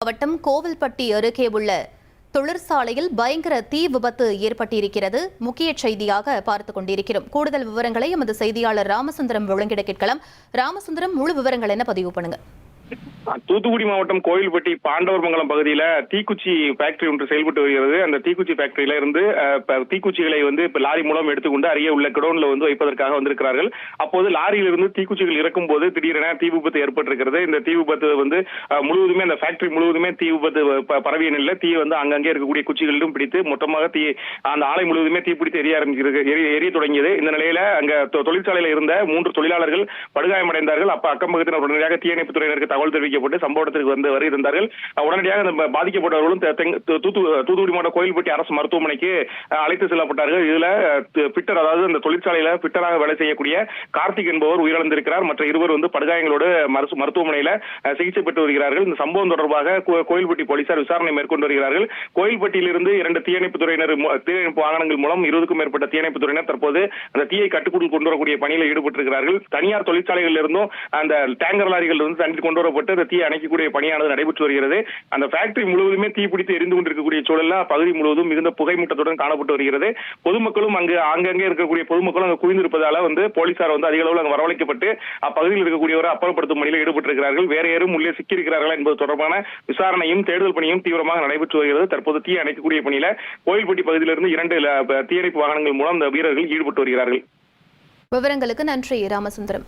மாவட்டம் கோவில்பட்டி அருகே உள்ள தொழிற்சாலையில் பயங்கர தீ விபத்து ஏற்பட்டிருக்கிறது. முக்கிய செய்தியாக பார்த்துக் கொண்டிருக்கிறோம். கூடுதல் விவரங்களை எமது செய்தியாளர் ராமசுந்தரம் வழங்கிட கேட்கலாம். ராமசுந்தரம், முழு விவரங்கள் என்ன பதிவு பண்ணுங்க. தூத்துக்குடி மாவட்டம் கோவில்பட்டி பாண்டவர்மங்கலம் பகுதியில தீக்குச்சி ஃபேக்டரி ஒன்று செயல்பட்டு வருகிறது. அந்த தீக்குச்சி ஃபேக்டரியில இருந்து தீக்குச்சிகளை இப்ப லாரி மூலம் எடுத்துக்கொண்டு அருகே உள்ள குடோன்ல வைப்பதற்காக வந்திருக்கிறார்கள். அப்போது லாரியிலிருந்து தீக்குச்சிகள் இறக்கும் போது திடீரென தீ விபத்து ஏற்பட்டிருக்கிறது. இந்த தீ விபத்து முழுவதுமே அந்த ஃபேக்டரி முழுவதுமே தீ விபத்து பரவிய நிலையில தீ அங்கங்கே இருக்கக்கூடிய குச்சிகளிலும் பிடித்து மொத்தமாக அந்த ஆலை முழுவதுமே தீப்பிடித்து எரிய தொடங்கியது. இந்த நிலையில அங்க தொழிற்சாலையில இருந்த 3 தொழிலாளர்கள் படுகாயமடைந்தார்கள். அப்ப அக்கம் பக்கத்தினர் உடனடியாக தீயணைப்பு துறையினருக்கு தகவல் தெரிவிக்கப்பட்டு சம்பவ இடத்திற்கு வருகிறார்கள். உடனடியாக அந்த பாதிக்கப்பட்டவர்களும் தூத்துக்குடி மாவட்ட கோயில்பட்டி அரசு மருத்துவமனைக்கு அழைத்து செல்லப்பட்டார்கள். இதுல பிட்டர், அதாவது அந்த தொழிற்சாலையில பிட்டராக வேலை செய்யக்கூடிய கார்த்திக் என்பவர் உயிரிழந்திருக்கிறார். மற்ற இருவர் வார்டுகளோடு மருத்துவமனையில சிகிச்சை பெற்று வருகிறார்கள். இந்த சம்பவம் தொடர்பாக கோயில்பட்டி போலீசார் விசாரணை மேற்கொண்டு வருகிறார்கள். கோயில்பட்டியிலிருந்து 2 தீயணைப்பு வாகனங்கள் மூலம் 20க்கும் மேற்பட்ட தீயணைப்பு துறையினர் தற்போது அந்த தீயை கட்டுக்குள் கொண்டு வரக்கூடிய பணியில் ஈடுபட்டிருக்கிறார்கள். தனியார் தொழிற்சாலைகளில் இருந்தும் அந்த டேங்கர் லாரிகள் தண்ணீர் கொண்டு வரப்பட்டு அந்த தீயை அணைக்கக்கூடிய பணியானது நடைபெற்று வருகிறது. அந்த ஃபேக்டரி முழுவதுமே தீப்பிடித்து எரிந்து கொண்டிருக்கக்கூடிய சூழல்ல பகுதி முழுவதும் மிகுந்த புகைமூட்டத்துடன் காணப்பட்டு வருகிறது. பொதுமக்களும் ஆங்காங்கே இருக்கக்கூடிய பொதுமக்களும் அங்கு குவிந்திருப்பதால போலீசார் அதிக அளவில் அங்கு வரவழைக்கப்பட்டு அப்பகுதியில் இருக்கக்கூடியவரை அப்புறப்படுத்தும் பணியில் ஈடுபட்டிருக்கிறார்கள். வேற யாரும் உள்ளே சிக்கியிருக்கிறார்களா என்பது தொடர்பான விசாரணையும் தேடுதல் பணியும் தீவிரமாக நடைபெற்று வருகிறது. தற்போது தீ அணைக்கக்கூடிய பணியில கோயில்பட்டி பகுதியிலிருந்து 2 தீயணைப்பு வாகனங்கள் மூலம் இந்த வீரர்கள் ஈடுபட்டு வருகிறார்கள். விவரங்களுக்கு நன்றி ராமசுந்தரம்.